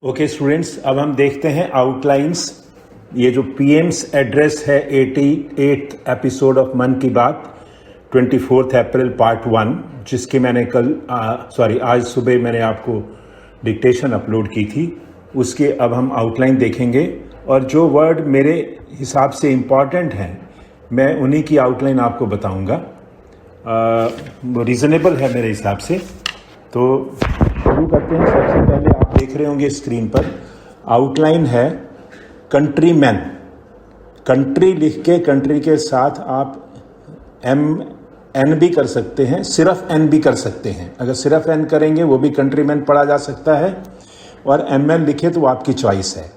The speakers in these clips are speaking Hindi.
ओके स्टूडेंट्स, अब हम देखते हैं आउटलाइंस। ये जो पीएम्स एड्रेस है 88th एपिसोड ऑफ मन की बात 24 अप्रैल पार्ट 1, जिसकी मैंने आज सुबह मैंने आपको डिक्टेशन अपलोड की थी, उसके अब हम आउटलाइन देखेंगे। और जो वर्ड मेरे हिसाब से इम्पॉर्टेंट हैं मैं उन्हीं की आउटलाइन आपको बताऊंगा। रीज़नेबल है मेरे हिसाब से। तो शुरू करते हैं। सबसे पहले आप देख रहे होंगे स्क्रीन पर आउटलाइन है कंट्री मैन। कंट्री लिख के कंट्री के साथ आप एन भी कर सकते हैं, सिर्फ एन भी कर सकते हैं। अगर सिर्फ एन करेंगे वो भी कंट्री मैन पढ़ा जा सकता है, और एम एन लिखे तो वो आपकी चॉइस है।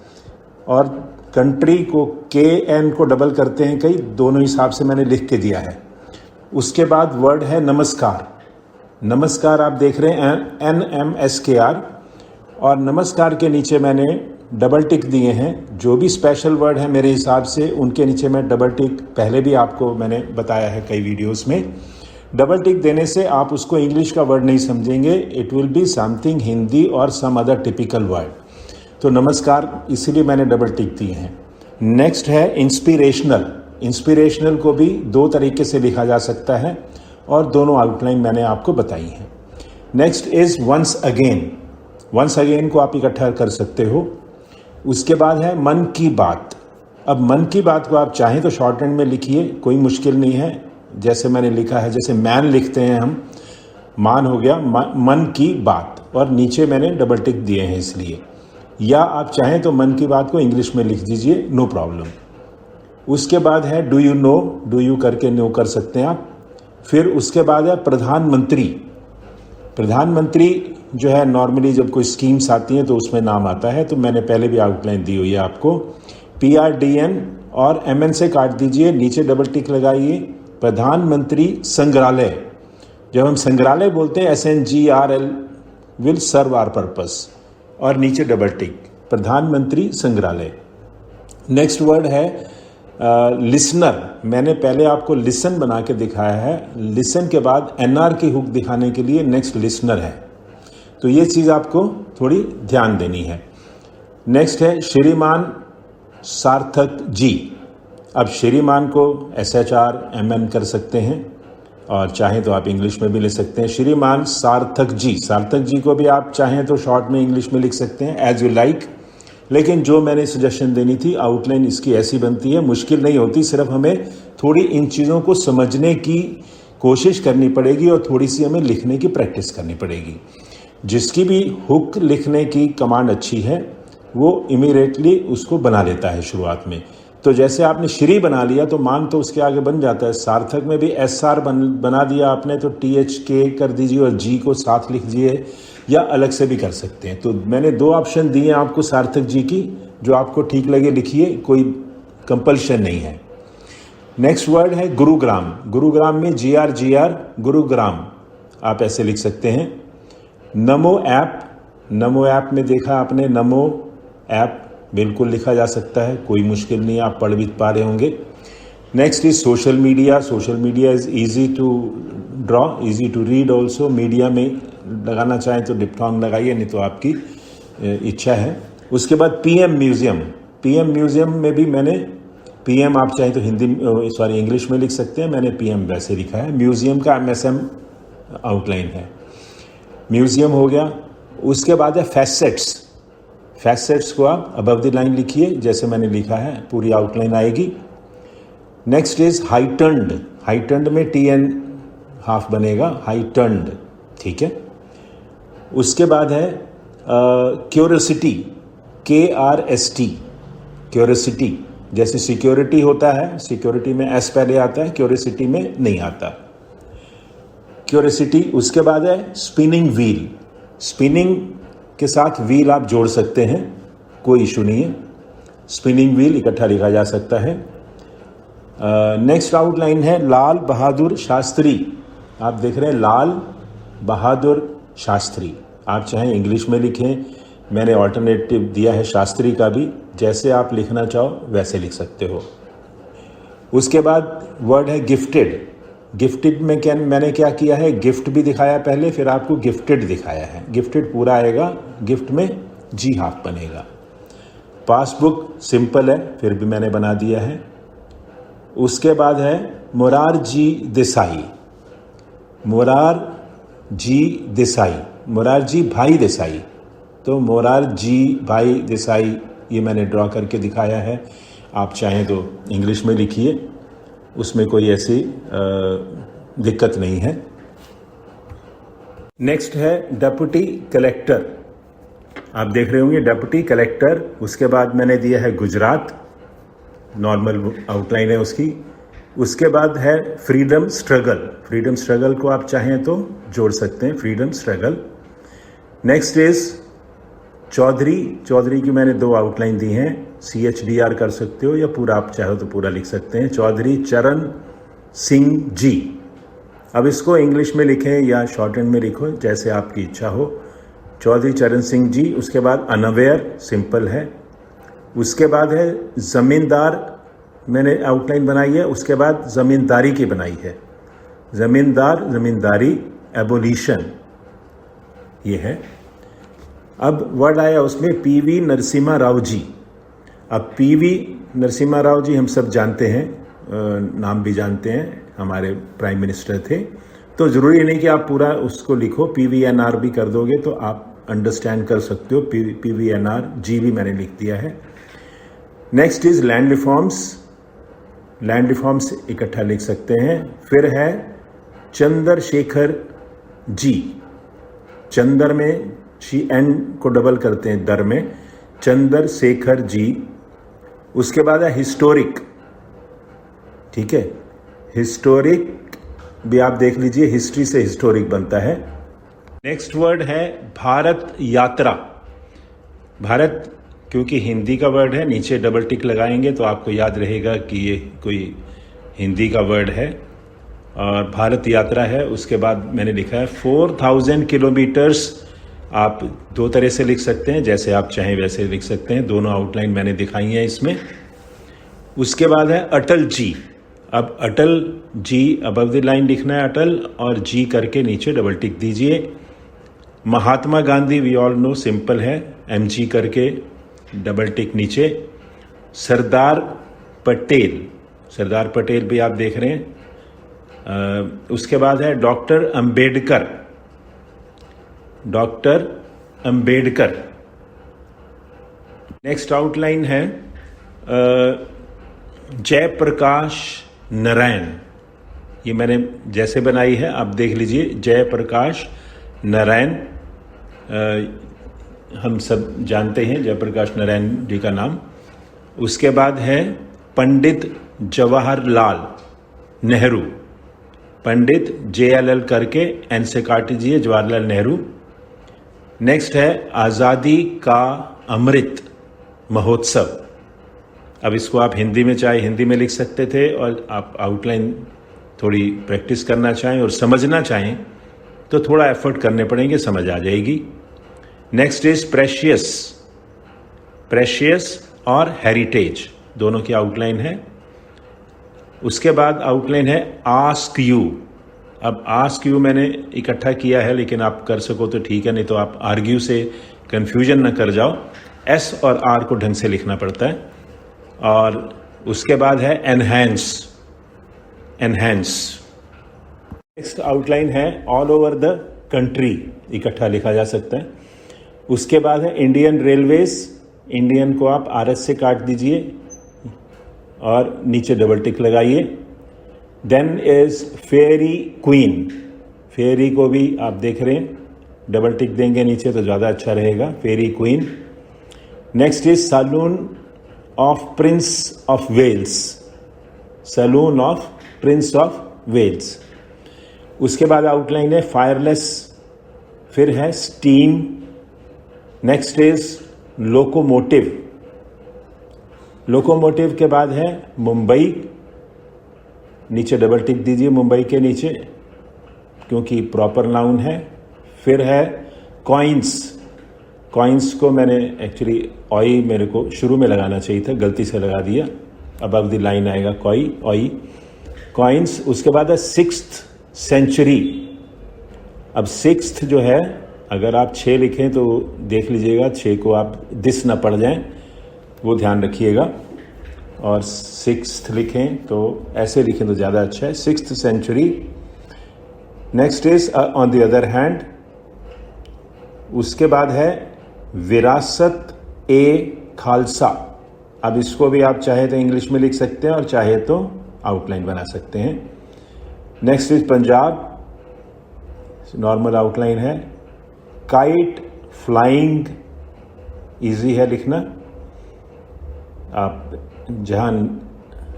और कंट्री को के एन को डबल करते हैं कई, दोनों हिसाब से मैंने लिख के दिया है। उसके बाद वर्ड है नमस्कार। नमस्कार आप देख रहे हैं NMSKR, और नमस्कार के नीचे मैंने डबल टिक दिए हैं। जो भी स्पेशल वर्ड है मेरे हिसाब से उनके नीचे मैं डबल टिक, पहले भी आपको मैंने बताया है कई वीडियोस में। डबल टिक देने से आप उसको इंग्लिश का वर्ड नहीं समझेंगे, it will be something Hindi और सम अदर टिपिकल वर्ड। तो नमस्कार इसीलिए मैंने डबल टिक दिए हैं। नेक्स्ट है इंस्पिरेशनल। इंस्पिरेशनल को भी दो तरीके से लिखा जा सकता है, और दोनों आउटलाइन मैंने आपको बताई हैं। Next is once again. Once again को आप इकट्ठा कर सकते हो। उसके बाद है मन की बात। अब मन की बात को आप चाहें तो शॉर्ट हैंड में लिखिए, कोई मुश्किल नहीं है। जैसे मैंने लिखा है, जैसे मैन लिखते हैं हम, मान हो गया मन की बात, और नीचे मैंने डबल टिक दिए हैं इसलिए। या आप चाहें तो मन की बात को इंग्लिश में लिख दीजिए, नो प्रॉब्लम। उसके बाद है do you know. Do you करके नो कर सकते हैं आप। फिर उसके बाद है प्रधानमंत्री। प्रधानमंत्री जो है नॉर्मली जब कोई स्कीम्स आती हैं तो उसमें नाम आता है, तो मैंने पहले भी आउटलाइन दी हुई है आपको। PRDN और MN से काट दीजिए, नीचे डबल टिक लगाइए। प्रधानमंत्री संग्रहालय। जब हम संग्रहालय बोलते हैं SNGRL will serve our purpose, और नीचे डबल टिक प्रधानमंत्री संग्रहालय। नेक्स्ट वर्ड है लिसनर। मैंने पहले आपको लिसन बना के दिखाया है, लिसन के बाद NR की हुक दिखाने के लिए नेक्स्ट लिसनर है, तो ये चीज़ आपको थोड़ी ध्यान देनी है। नेक्स्ट है श्रीमान सार्थक जी। अब श्रीमान को SHR MN कर सकते हैं, और चाहें तो आप इंग्लिश में भी ले सकते हैं। श्रीमान सार्थक जी। सार्थक जी को भी आप चाहें तो शॉर्ट में इंग्लिश में लिख सकते हैं, एज यू लाइक। लेकिन जो मैंने सजेशन देनी थी, आउटलाइन इसकी ऐसी बनती है, मुश्किल नहीं होती, सिर्फ हमें थोड़ी इन चीज़ों को समझने की कोशिश करनी पड़ेगी और थोड़ी सी हमें लिखने की प्रैक्टिस करनी पड़ेगी। जिसकी भी हुक लिखने की कमांड अच्छी है वो इमीडिएटली उसको बना लेता है शुरुआत में। तो जैसे आपने श्री बना लिया तो मान तो उसके आगे बन जाता है। सार्थक में भी SR बना दिया आपने, तो THK कर दीजिए और G को साथ लिख दीजिए, या अलग से भी कर सकते हैं। तो मैंने दो ऑप्शन दिए आपको सार्थक जी की, जो आपको ठीक लगे लिखिए, कोई कंपल्शन नहीं है। नेक्स्ट वर्ड है गुरुग्राम। गुरुग्राम में GR गुरुग्राम आप ऐसे लिख सकते हैं। नमो ऐप। नमो ऐप में देखा आपने, नमो ऐप बिल्कुल लिखा जा सकता है, कोई मुश्किल नहीं, आप पढ़ भी पा रहे होंगे। Next is social media. Social media is easy to draw, easy to read also. Media में लगाना चाहें तो डिप्थोंग लगाइए, नहीं तो आपकी इच्छा है। उसके बाद PM म्यूज़ियम। PM म्यूज़ियम में भी मैंने PM आप चाहें तो इंग्लिश में लिख सकते हैं, मैंने PM वैसे लिखा है। म्यूज़ियम का MSM आउटलाइन है। म्यूज़ियम हो गया। उसके बाद है फैसेट्स। फैसेट्स को आप अबव द लाइन लिखिए, जैसे मैंने लिखा है, पूरी आउटलाइन आएगी। Next is हाइटन्ड। हाइटन्ड में TN हाफ बनेगा, हाइटन्ड, ठीक है। उसके बाद है क्यूरियोसिटी। KRST, curiosity. जैसे सिक्योरिटी होता है, सिक्योरिटी में S पहले आता है, क्यूरियोसिटी में नहीं आता, क्यूरियोसिटी। उसके बाद है स्पिनिंग व्हील। स्पिनिंग के साथ व्हील आप जोड़ सकते हैं, कोई इशू नहीं है। स्पिनिंग व्हील इकट्ठा लिखा जा सकता है। नेक्स्ट आउटलाइन है लाल बहादुर शास्त्री। आप देख रहे हैं लाल बहादुर शास्त्री। आप चाहें इंग्लिश में लिखें, मैंने ऑल्टरनेटिव दिया है शास्त्री का भी, जैसे आप लिखना चाहो वैसे लिख सकते हो। उसके बाद वर्ड है गिफ्टेड। गिफ्टेड में मैंने क्या किया है, गिफ्ट भी दिखाया पहले, फिर आपको गिफ्टेड दिखाया है। गिफ्टेड पूरा आएगा, गिफ्ट में जी हाफ बनेगा। पासबुक सिंपल है, फिर भी मैंने बना दिया है। उसके बाद है मोरारजी देसाई, मोरारजी देसाई, मोरारजी भाई देसाई। तो मोरारजी भाई देसाई ये मैंने ड्रॉ करके दिखाया है। आप चाहें तो इंग्लिश में लिखिए, उसमें कोई ऐसी दिक्कत नहीं है। नेक्स्ट है डेप्यूटी कलेक्टर। आप देख रहे होंगे डेप्यूटी कलेक्टर। उसके बाद मैंने दिया है गुजरात, नॉर्मल आउटलाइन है उसकी। उसके बाद है फ्रीडम स्ट्रगल। फ्रीडम स्ट्रगल को आप चाहें तो जोड़ सकते हैं, freedom struggle. Next is Chaudhary. Chaudhary की मैंने 2 आउटलाइन दी हैं, CHDR कर सकते हो या पूरा आप चाहो तो पूरा लिख सकते हैं। चौधरी चरण सिंह जी। अब इसको इंग्लिश में लिखें या शॉर्ट हैंड में लिखो, जैसे आपकी इच्छा हो। चौधरी चरण सिंह जी। उसके बाद अनअवेयर, सिंपल है। उसके बाद है ज़मींदार, मैंने आउटलाइन बनाई है। उसके बाद ज़मींदारी की बनाई है, ज़मींदार, ज़मींदारी, एबोलिशन, ये है। अब वर्ड आया उसमें PV नरसिम्हा राव जी। अब PV नरसिम्हा राव जी हम सब जानते हैं, नाम भी जानते हैं, हमारे प्राइम मिनिस्टर थे। तो ज़रूरी नहीं कि आप पूरा उसको लिखो, PVNR भी कर दोगे तो आप अंडरस्टैंड कर सकते हो। PVNR जी भी मैंने लिख दिया है। Next is land reforms. Land reforms इकट्ठा लिख सकते हैं। फिर है चंद्रशेखर जी। चंद्र में एन को डबल करते हैं दर में, चंद्रशेखर जी। उसके बाद है हिस्टोरिक, ठीक है, हिस्टोरिक भी आप देख लीजिए, हिस्ट्री से हिस्टोरिक बनता है। नेक्स्ट वर्ड है भारत यात्रा। भारत क्योंकि हिंदी का वर्ड है, नीचे डबल टिक लगाएंगे तो आपको याद रहेगा कि ये कोई हिंदी का वर्ड है और भारत यात्रा है। उसके बाद मैंने लिखा है 4000 किलोमीटर्स। आप 2 तरह से लिख सकते हैं, जैसे आप चाहें वैसे लिख सकते हैं। दोनों आउटलाइन मैंने दिखाई हैं इसमें। उसके बाद है अटल जी। अब Atal ji above the line लिखना है अटल, और जी करके नीचे डबल टिक दीजिए। Mahatma Gandhi we all know, simple है, MG करके डबल टिक नीचे। सरदार पटेल, सरदार पटेल भी आप देख रहे हैं। उसके बाद है doctor Ambedkar, doctor Ambedkar. Next outline है जयप्रकाश नारायण। ये मैंने जैसे बनाई है आप देख लीजिए, जयप्रकाश नारायण। हम सब जानते हैं जयप्रकाश नारायण जी का नाम। उसके बाद है पंडित जवाहरलाल नेहरू। पंडित JLL करके N से काट दीजिए, जवाहरलाल नेहरू। नेक्स्ट है आज़ादी का अमृत महोत्सव। अब इसको आप हिंदी में चाहे हिंदी में लिख सकते थे, और आप आउटलाइन थोड़ी प्रैक्टिस करना चाहें और समझना चाहें तो थोड़ा एफर्ट करने पड़ेंगे, समझ आ जाएगी। Next is precious. प्रेशियस और हेरिटेज दोनों की आउटलाइन है। उसके बाद आउटलाइन है आस्क यू। अब आस्क यू मैंने इकट्ठा किया है, लेकिन आप कर सको तो ठीक है, नहीं तो आप आर्ग्यू से कंफ्यूजन न कर जाओ। S और R को ढंग से लिखना पड़ता है। और उसके बाद है एनहेंस, एनहेंस। नेक्स्ट आउटलाइन है ऑल ओवर द कंट्री, इकट्ठा लिखा जा सकता है। उसके बाद है इंडियन रेलवेज। इंडियन को आप RS से काट दीजिए और नीचे डबल टिक लगाइए। Then is Fairy Queen. Fairy को भी आप देख रहे हैं, डबल टिक देंगे नीचे तो ज़्यादा अच्छा रहेगा, Fairy Queen. Next is saloon of Prince of Wales, saloon of Prince of Wales. उसके बाद आउटलाइन है फायरलेस, फिर है steam. Next is locomotive. Locomotive के बाद है मुंबई, नीचे डबल टिक दीजिए मुंबई के नीचे क्योंकि प्रॉपर नाउन है। फिर है कॉइन्स। कॉइन्स को मैंने एक्चुअली ऑई मेरे को शुरू में लगाना चाहिए था, गलती से लगा दिया। अबव द लाइन आएगा कॉई, ऑई, कॉइन्स। उसके बाद है 6th सेंचुरी। अब 6th जो है अगर आप 6 लिखें तो देख लीजिएगा 6 को आप दिस ना पड़ जाएं, वो ध्यान रखिएगा। और 6th लिखें तो ऐसे लिखें तो ज़्यादा अच्छा है, 6th century. Next is on the other hand, उसके बाद है विरासत ए खालसा। अब इसको भी आप चाहे तो इंग्लिश में लिख सकते हैं और चाहे तो आउटलाइन बना सकते हैं। Next is Punjab, normal outline है। काइट फ्लाइंग, इजी है लिखना, आप जहां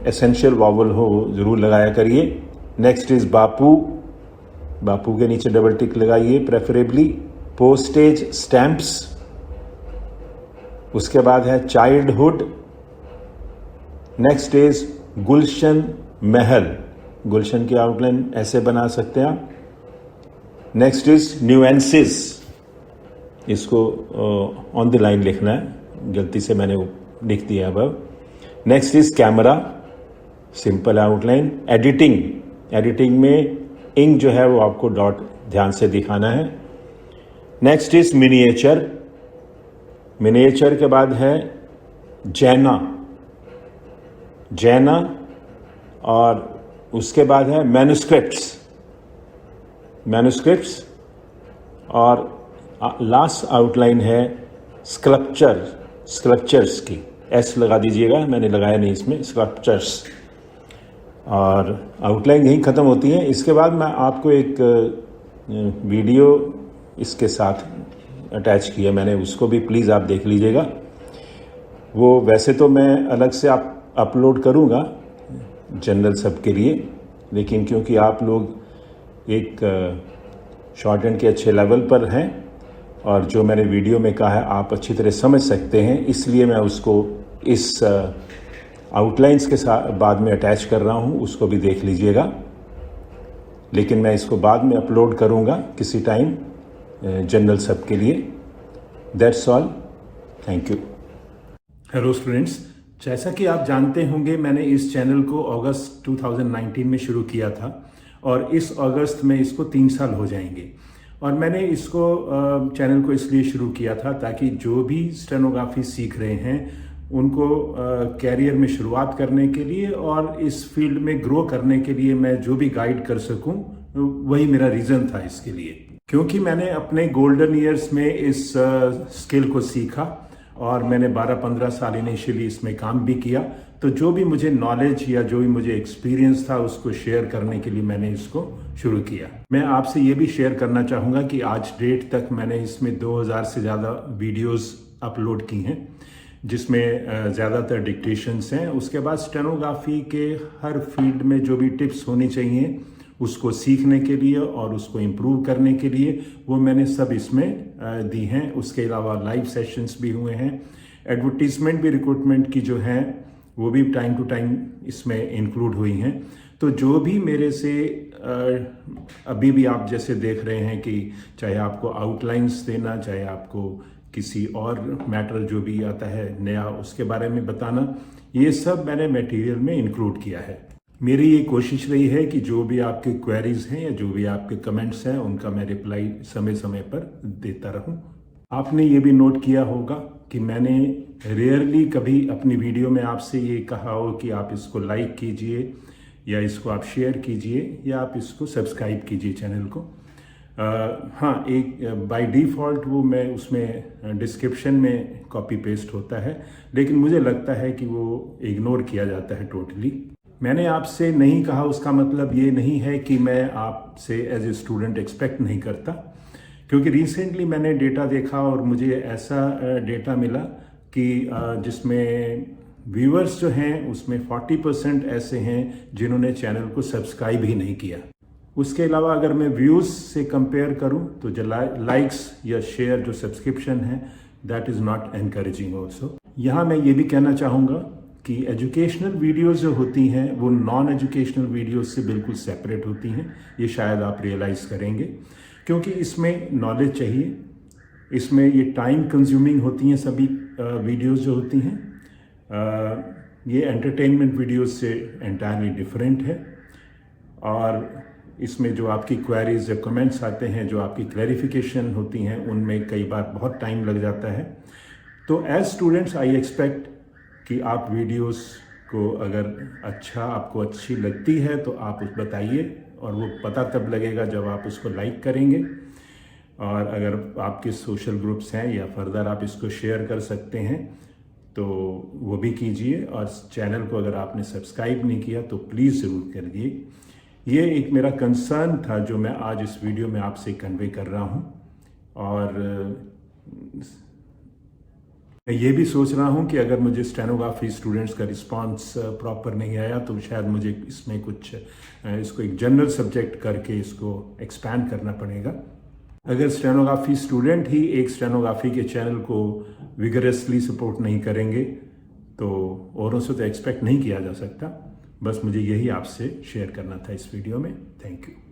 एसेंशियल वॉवल हो जरूर लगाया करिए। नेक्स्ट इज बापू, बापू के नीचे डबल टिक लगाइए प्रेफरेबली। पोस्टेज स्टैंप्स, उसके बाद है childhood. Next is Gulshan Mahal, गुलशन की आउटलाइन ऐसे बना सकते हैं आप। नेक्स्ट इज न्यूएंसेस, इसको ऑन द लाइन लिखना है, गलती से मैंने लिख दिया अब। Next is camera, simple outline. Editing, editing में इंक जो है वो आपको डॉट ध्यान से दिखाना है। नेक्स्ट इज मिनिएचर, मिनिएचर के बाद है जैना, जैना। और उसके बाद है मैन्युस्क्रिप्ट्स, मैन्युस्क्रिप्ट्स। और लास्ट आउटलाइन है स्कल्पचर, स्कल्पचर्स की एस लगा दीजिएगा, मैंने लगाया नहीं इसमें, स्कल्पचर्स। और आउटलाइन यहीं ख़त्म होती है। इसके बाद मैं आपको एक वीडियो इसके साथ अटैच किया मैंने, उसको भी प्लीज़ आप देख लीजिएगा। वो वैसे तो मैं अलग से आप अपलोड करूँगा जनरल सब के लिए, लेकिन क्योंकि आप लोग एक शॉर्ट हैंड के अच्छे लेवल पर हैं और जो मैंने वीडियो में कहा है आप अच्छी तरह समझ सकते हैं, इसलिए मैं उसको इस आउटलाइंस के साथ बाद में अटैच कर रहा हूँ, उसको भी देख लीजिएगा। लेकिन मैं इसको बाद में अपलोड करूँगा किसी टाइम जनरल सब के लिए। That's all, thank you. Hello students, जैसा कि आप जानते होंगे मैंने इस चैनल को अगस्त 2019 में शुरू किया था और इस अगस्त में इसको 3 साल हो जाएंगे। और मैंने इसको चैनल को इसलिए शुरू किया था ताकि जो भी स्टेनोग्राफी सीख रहे हैं उनको कैरियर में शुरुआत करने के लिए और इस फील्ड में ग्रो करने के लिए मैं जो भी गाइड कर सकूं, वही मेरा रीज़न था इसके लिए। क्योंकि मैंने अपने गोल्डन ईयर्स में इस स्किल को सीखा और मैंने 12-15 साल इनिशियली इसमें काम भी किया, तो जो भी मुझे नॉलेज या जो भी मुझे एक्सपीरियंस था उसको शेयर करने के लिए मैंने इसको शुरू किया। मैं आपसे ये भी शेयर करना चाहूँगा कि आज डेट तक मैंने इसमें 2000 से ज़्यादा वीडियोस अपलोड की हैं, जिसमें ज़्यादातर डिक्टेशंस हैं। उसके बाद स्टेनोग्राफी के हर फील्ड में जो भी टिप्स होनी चाहिए उसको सीखने के लिए और उसको इम्प्रूव करने के लिए वो मैंने सब इसमें दी हैं। उसके अलावा लाइव सेशंस भी हुए हैं, एडवर्टीजमेंट भी रिक्रूटमेंट की जो है वो भी टाइम टू टाइम इसमें इंक्लूड हुई हैं। तो जो भी मेरे से अभी भी आप जैसे देख रहे हैं कि चाहे आपको आउटलाइंस देना, चाहे आपको किसी और मैटर जो भी आता है नया उसके बारे में बताना, ये सब मैंने मटेरियल में इंक्लूड किया है। मेरी ये कोशिश रही है कि जो भी आपके क्वेरीज हैं या जो भी आपके कमेंट्स हैं उनका मैं रिप्लाई समय समय पर देता रहूं। आपने ये भी नोट किया होगा कि मैंने रेयरली कभी अपनी वीडियो में आपसे ये कहा हो कि आप इसको लाइक कीजिए या इसको आप शेयर कीजिए या आप इसको सब्सक्राइब कीजिए चैनल को। हाँ, एक बाय डिफ़ॉल्ट वो मैं उसमें डिस्क्रिप्शन में कॉपी पेस्ट होता है, लेकिन मुझे लगता है कि वो इग्नोर किया जाता है टोटली। मैंने आपसे नहीं कहा, उसका मतलब ये नहीं है कि मैं आपसे एज ए स्टूडेंट एक्सपेक्ट नहीं करता, क्योंकि रिसेंटली मैंने डेटा देखा और मुझे ऐसा डेटा मिला कि जिसमें व्यूअर्स जो हैं उसमें 40% ऐसे हैं जिन्होंने चैनल को सब्सक्राइब ही नहीं किया। उसके अलावा अगर मैं व्यूज़ से कंपेयर करूं तो जो लाइक्स या शेयर जो सब्सक्रिप्शन है that is not encouraging also. यहाँ मैं ये भी कहना चाहूँगा कि एजुकेशनल वीडियोस जो होती हैं वो नॉन एजुकेशनल वीडियोस से बिल्कुल सेपरेट होती हैं, ये शायद आप रियलाइज़ करेंगे, क्योंकि इसमें नॉलेज चाहिए, इसमें ये टाइम कंज्यूमिंग होती हैं सभी वीडियोस जो होती हैं। ये एंटरटेनमेंट वीडियोस से एंटायरली डिफरेंट है। और इसमें जो आपकी क्वेरीज या कमेंट्स आते हैं, जो आपकी क्लैरिफिकेशन होती हैं, उनमें कई बार बहुत टाइम लग जाता है। तो एज स्टूडेंट्स आई एक्सपेक्ट कि आप वीडियोस को अगर आपको अच्छी लगती है तो आप उस बताइए, और वो पता तब लगेगा जब आप उसको लाइक करेंगे। और अगर आपके सोशल ग्रुप्स हैं या फर्दर आप इसको शेयर कर सकते हैं तो वो भी कीजिए। और चैनल को अगर आपने सब्सक्राइब नहीं किया तो प्लीज़ ज़रूर कर दिए। ये एक मेरा कंसर्न था जो मैं आज इस वीडियो में आपसे कन्वे कर रहा हूँ। और मैं ये भी सोच रहा हूँ कि अगर मुझे स्टेनोग्राफी स्टूडेंट्स का रिस्पांस प्रॉपर नहीं आया तो शायद मुझे इसमें कुछ इसको एक जनरल सब्जेक्ट करके इसको एक्सपैंड करना पड़ेगा। अगर स्टेनोग्राफी स्टूडेंट ही एक स्टेनोग्राफी के चैनल को विगरसली सपोर्ट नहीं करेंगे तो औरों से तो एक्सपेक्ट नहीं किया जा सकता। बस मुझे यही आपसे शेयर करना था इस वीडियो में। Thank you.